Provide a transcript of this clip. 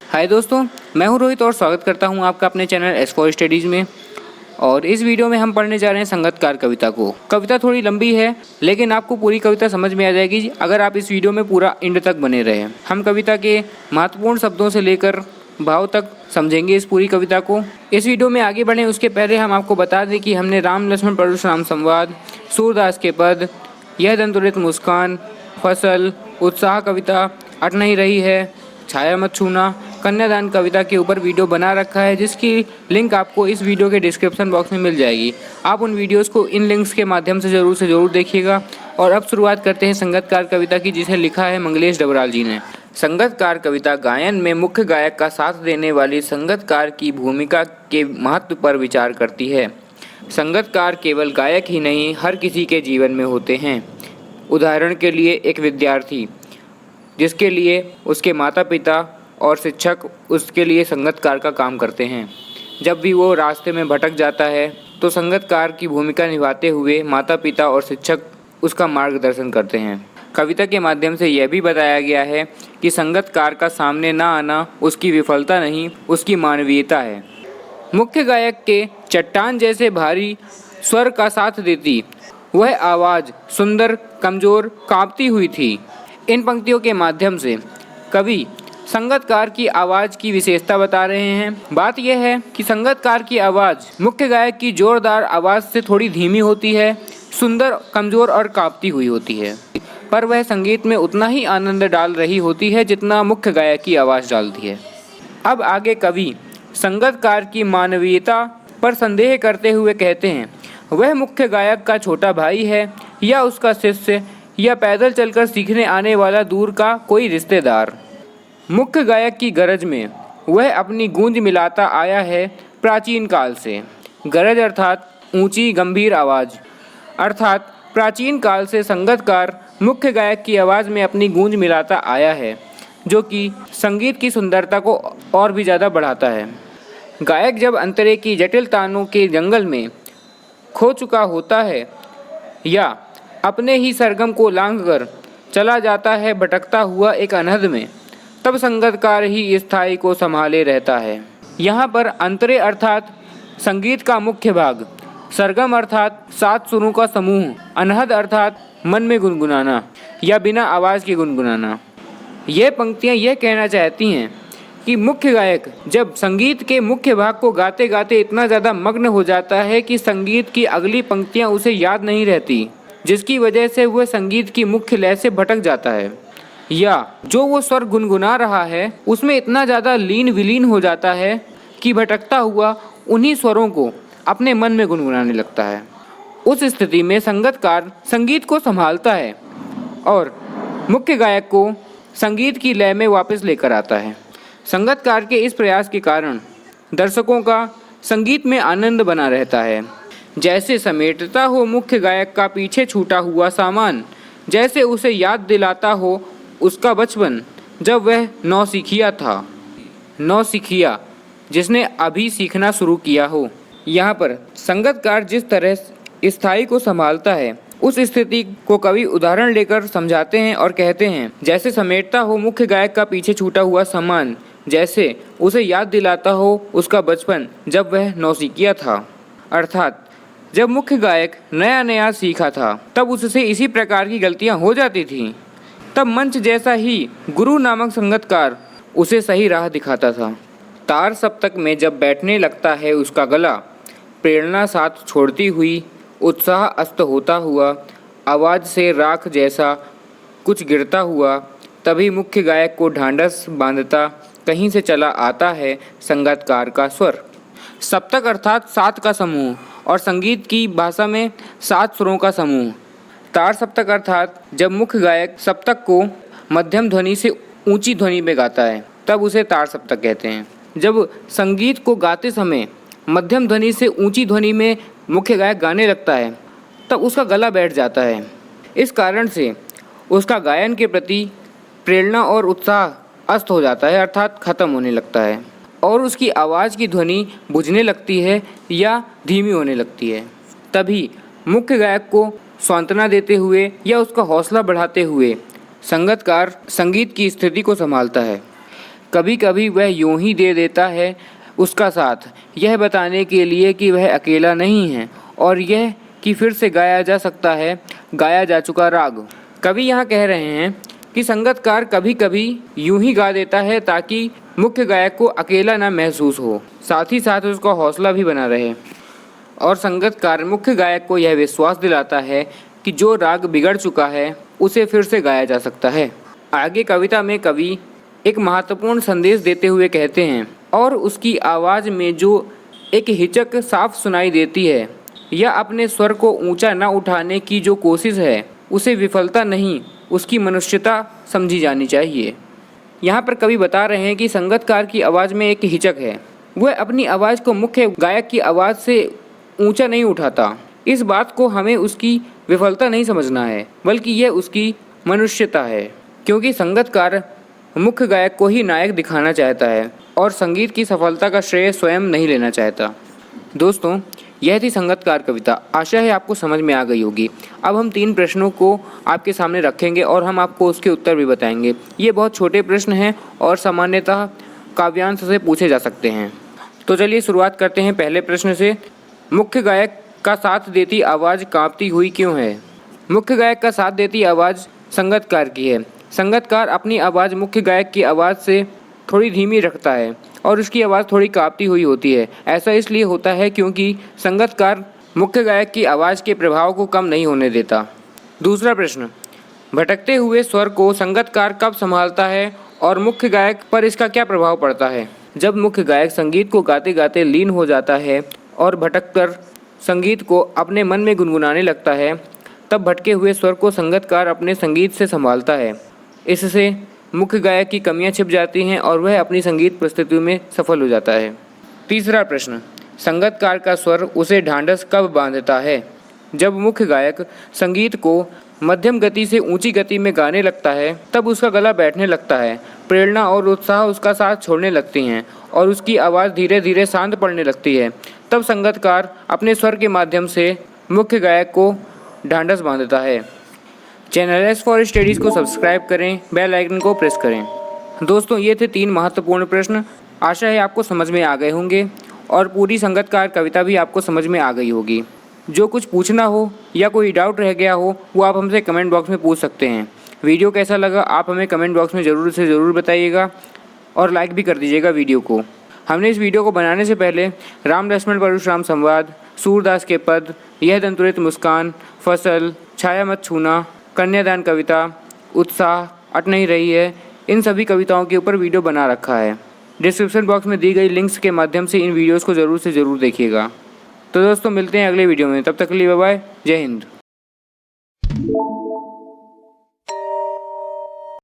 हाय दोस्तों, मैं हूं रोहित और स्वागत करता हूं आपका अपने चैनल एस फॉर स्टडीज़ में। और इस वीडियो में हम पढ़ने जा रहे हैं संगतकार कविता को। कविता थोड़ी लंबी है लेकिन आपको पूरी कविता समझ में आ जाएगी अगर आप इस वीडियो में पूरा एंड तक बने रहे। हम कविता के महत्वपूर्ण शब्दों से लेकर भाव तक समझेंगे इस पूरी कविता को। इस वीडियो में आगे बढ़ें उसके पहले हम आपको बता दें कि हमने राम लक्ष्मण परशुराम संवाद, सूरदास के पद, यह दंतुरित मुस्कान, फसल, उत्साह कविता, अट नहीं रही है, छाया मत छूना, कन्यादान कविता के ऊपर वीडियो बना रखा है जिसकी लिंक आपको इस वीडियो के डिस्क्रिप्शन बॉक्स में मिल जाएगी। आप उन वीडियोस को इन लिंक्स के माध्यम से ज़रूर देखिएगा। और अब शुरुआत करते हैं संगतकार कविता की, जिसे लिखा है मंगलेश डबराल जी ने। संगतकार कविता गायन में मुख्य गायक का साथ देने वाली संगतकार की भूमिका के महत्व पर विचार करती है। संगतकार केवल गायक ही नहीं, हर किसी के जीवन में होते हैं। उदाहरण के लिए एक विद्यार्थी जिसके लिए उसके माता पिता और शिक्षक उसके लिए संगतकार का काम करते हैं। जब भी वो रास्ते में भटक जाता है तो संगतकार की भूमिका निभाते हुए माता पिता और शिक्षक उसका मार्गदर्शन करते हैं। कविता के माध्यम से यह भी बताया गया है कि संगतकार का सामने ना आना उसकी विफलता नहीं, उसकी मानवीयता है। मुख्य गायक के चट्टान जैसे भारी स्वर का साथ देती वह आवाज़ सुंदर, कमज़ोर, कांपती हुई थी। इन पंक्तियों के माध्यम से कवि संगतकार की आवाज़ की विशेषता बता रहे हैं। बात यह है कि संगतकार की आवाज़ मुख्य गायक की जोरदार आवाज़ से थोड़ी धीमी होती है, सुंदर, कमज़ोर और कांपती हुई होती है, पर वह संगीत में उतना ही आनंद डाल रही होती है जितना मुख्य गायक की आवाज़ डालती है। अब आगे कवि संगतकार की मानवीयता पर संदेह करते हुए कहते हैं, वह मुख्य गायक का छोटा भाई है या उसका शिष्य या पैदल चलकर सीखने आने वाला दूर का कोई रिश्तेदार। मुख्य गायक की गरज में वह अपनी गूंज मिलाता आया है प्राचीन काल से। गरज अर्थात ऊंची गंभीर आवाज़, अर्थात प्राचीन काल से संगतकार मुख्य गायक की आवाज़ में अपनी गूंज मिलाता आया है, जो कि संगीत की सुंदरता को और भी ज़्यादा बढ़ाता है। गायक जब अंतरे की जटिल तानों के जंगल में खो चुका होता है या अपने ही सरगम को लांघकर चला जाता है भटकता हुआ एक अनहद में, तब संगतकार ही स्थायी को संभाले रहता है। यहाँ पर अंतरे अर्थात संगीत का मुख्य भाग, सरगम अर्थात 7 सुरों का समूह, अनहद अर्थात मन में गुनगुनाना या बिना आवाज़ के गुनगुनाना। ये पंक्तियाँ यह कहना चाहती हैं कि मुख्य गायक जब संगीत के मुख्य भाग को गाते गाते इतना ज़्यादा मग्न हो जाता है कि संगीत की अगली पंक्तियाँ उसे याद नहीं रहती, जिसकी वजह से वह संगीत की मुख्य लय से भटक जाता है, या जो वो स्वर गुनगुना रहा है उसमें इतना ज़्यादा लीन विलीन हो जाता है कि भटकता हुआ उन्हीं स्वरों को अपने मन में गुनगुनाने लगता है। उस स्थिति में संगतकार संगीत को संभालता है और मुख्य गायक को संगीत की लय में वापस लेकर आता है। संगतकार के इस प्रयास के कारण दर्शकों का संगीत में आनंद बना रहता है। जैसे समेटता हो मुख्य गायक का पीछे छूटा हुआ सामान, जैसे उसे याद दिलाता हो उसका बचपन जब वह नौसिखिया था, नौसिखिया जिसने अभी सीखना शुरू किया हो। यहाँ पर संगतकार जिस तरह स्थायी को संभालता है उस स्थिति को कवि उदाहरण लेकर समझाते हैं और कहते हैं, जैसे समेटता हो मुख्य गायक का पीछे छूटा हुआ सामान, जैसे उसे याद दिलाता हो उसका बचपन जब वह नौसिखिया था। अर्थात जब मुख्य गायक नया नया सीखा था तब उससे इसी प्रकार की गलतियां हो जाती थीं। तब मंच जैसा ही गुरु नामक संगतकार उसे सही राह दिखाता था। तार सप्तक में जब बैठने लगता है उसका गला, प्रेरणा साथ छोड़ती हुई, उत्साह अस्त होता हुआ, आवाज़ से राख जैसा कुछ गिरता हुआ, तभी मुख्य गायक को ढांढस बांधता कहीं से चला आता है संगतकार का स्वर। सप्तक अर्थात 7 का समूह और संगीत की भाषा में 7 सुरों का समूह। तार सप्तक अर्थात जब मुख्य गायक सप्तक को मध्यम ध्वनि से ऊंची ध्वनि में गाता है तब उसे तार सप्तक कहते हैं। जब संगीत को गाते समय मध्यम ध्वनि से ऊंची ध्वनि में मुख्य गायक गाने लगता है तब उसका गला बैठ जाता है। इस कारण से उसका गायन के प्रति प्रेरणा और उत्साह अस्त हो जाता है, अर्थात ख़त्म होने लगता है और उसकी आवाज़ की ध्वनि बुझने लगती है या धीमी होने लगती है। तभी मुख्य गायक को सांत्वना देते हुए या उसका हौसला बढ़ाते हुए संगतकार संगीत की स्थिति को संभालता है। कभी कभी वह यूं ही दे देता है उसका साथ, यह बताने के लिए कि वह अकेला नहीं है और यह कि फिर से गाया जा सकता है गाया जा चुका राग। कवि यहाँ कह रहे हैं कि संगतकार कभी कभी यूं ही गा देता है ताकि मुख्य गायक को अकेला ना महसूस हो, साथ ही साथ उसका हौसला भी बना रहे। और संगतकार मुख्य गायक को यह विश्वास दिलाता है कि जो राग बिगड़ चुका है उसे फिर से गाया जा सकता है। आगे कविता में कवि एक महत्वपूर्ण संदेश देते हुए कहते हैं, और उसकी आवाज़ में जो एक हिचक साफ सुनाई देती है या अपने स्वर को ऊंचा न उठाने की जो कोशिश है उसे विफलता नहीं, उसकी मनुष्यता समझी जानी चाहिए। यहाँ पर कवि बता रहे हैं कि संगतकार की आवाज़ में एक हिचक है, वह अपनी आवाज़ को मुख्य गायक की आवाज़ से ऊंचा नहीं उठाता। इस बात को हमें उसकी विफलता नहीं समझना है, बल्कि यह उसकी मनुष्यता है, क्योंकि संगतकार मुख्य गायक को ही नायक दिखाना चाहता है और संगीत की सफलता का श्रेय स्वयं नहीं लेना चाहता। दोस्तों, यह थी संगतकार कविता। आशा है आपको समझ में आ गई होगी। अब हम 3 प्रश्नों को आपके सामने रखेंगे और हम आपको उसके उत्तर भी बताएंगे। ये बहुत छोटे प्रश्न हैं और सामान्यतः काव्यांश से पूछे जा सकते हैं। तो चलिए शुरुआत करते हैं पहले प्रश्न से। मुख्य गायक का साथ देती आवाज़ कांपती हुई क्यों है? मुख्य गायक का साथ देती आवाज़ संगतकार की है। संगतकार अपनी आवाज़ मुख्य गायक की आवाज़ से थोड़ी धीमी रखता है और उसकी आवाज़ थोड़ी कांपती हुई होती है। ऐसा इसलिए होता है क्योंकि संगतकार मुख्य गायक की आवाज़ के प्रभाव को कम नहीं होने देता। दूसरा प्रश्न, भटकते हुए स्वर को संगतकार कब संभालता है और मुख्य गायक पर इसका क्या प्रभाव पड़ता है? जब मुख्य गायक संगीत को गाते गाते लीन हो जाता है और भटककर संगीत को अपने मन में गुनगुनाने लगता है, तब भटके हुए स्वर को संगतकार अपने संगीत से संभालता है। इससे मुख्य गायक की कमियां छिप जाती हैं और वह अपनी संगीत प्रस्तुति में सफल हो जाता है। तीसरा प्रश्न, संगतकार का स्वर उसे ढांढस कब बांधता है? जब मुख्य गायक संगीत को मध्यम गति से ऊंची गति में गाने लगता है, तब उसका गला बैठने लगता है, प्रेरणा और उत्साह उसका साथ छोड़ने लगती हैं और उसकी आवाज़ धीरे धीरे शांत पड़ने लगती है। तब संगतकार अपने स्वर के माध्यम से मुख्य गायक को ढांढस बांधता है। चैनल एस फॉर स्टडीज़ को सब्सक्राइब करें, बेल आइकन को प्रेस करें। दोस्तों, ये थे 3 महत्वपूर्ण प्रश्न। आशा है आपको समझ में आ गए होंगे और पूरी संगतकार कविता भी आपको समझ में आ गई होगी। जो कुछ पूछना हो या कोई डाउट रह गया हो वो आप हमसे कमेंट बॉक्स में पूछ सकते हैं। वीडियो कैसा लगा आप हमें कमेंट बॉक्स में ज़रूर से ज़रूर बताइएगा और लाइक भी कर दीजिएगा वीडियो को। हमने इस वीडियो को बनाने से पहले राम लक्ष्मण परशुराम संवाद, सूरदास के पद, यह दंतुरित मुस्कान, फसल, छाया मत छूना, कन्यादान कविता, उत्साह, अट नहीं रही है, इन सभी कविताओं के ऊपर वीडियो बना रखा है। डिस्क्रिप्शन बॉक्स में दी गई लिंक्स के माध्यम से इन वीडियोस को ज़रूर से ज़रूर देखिएगा। तो दोस्तों, मिलते हैं अगले वीडियो में। तब तक के लिए बाय बाय, जय हिंद।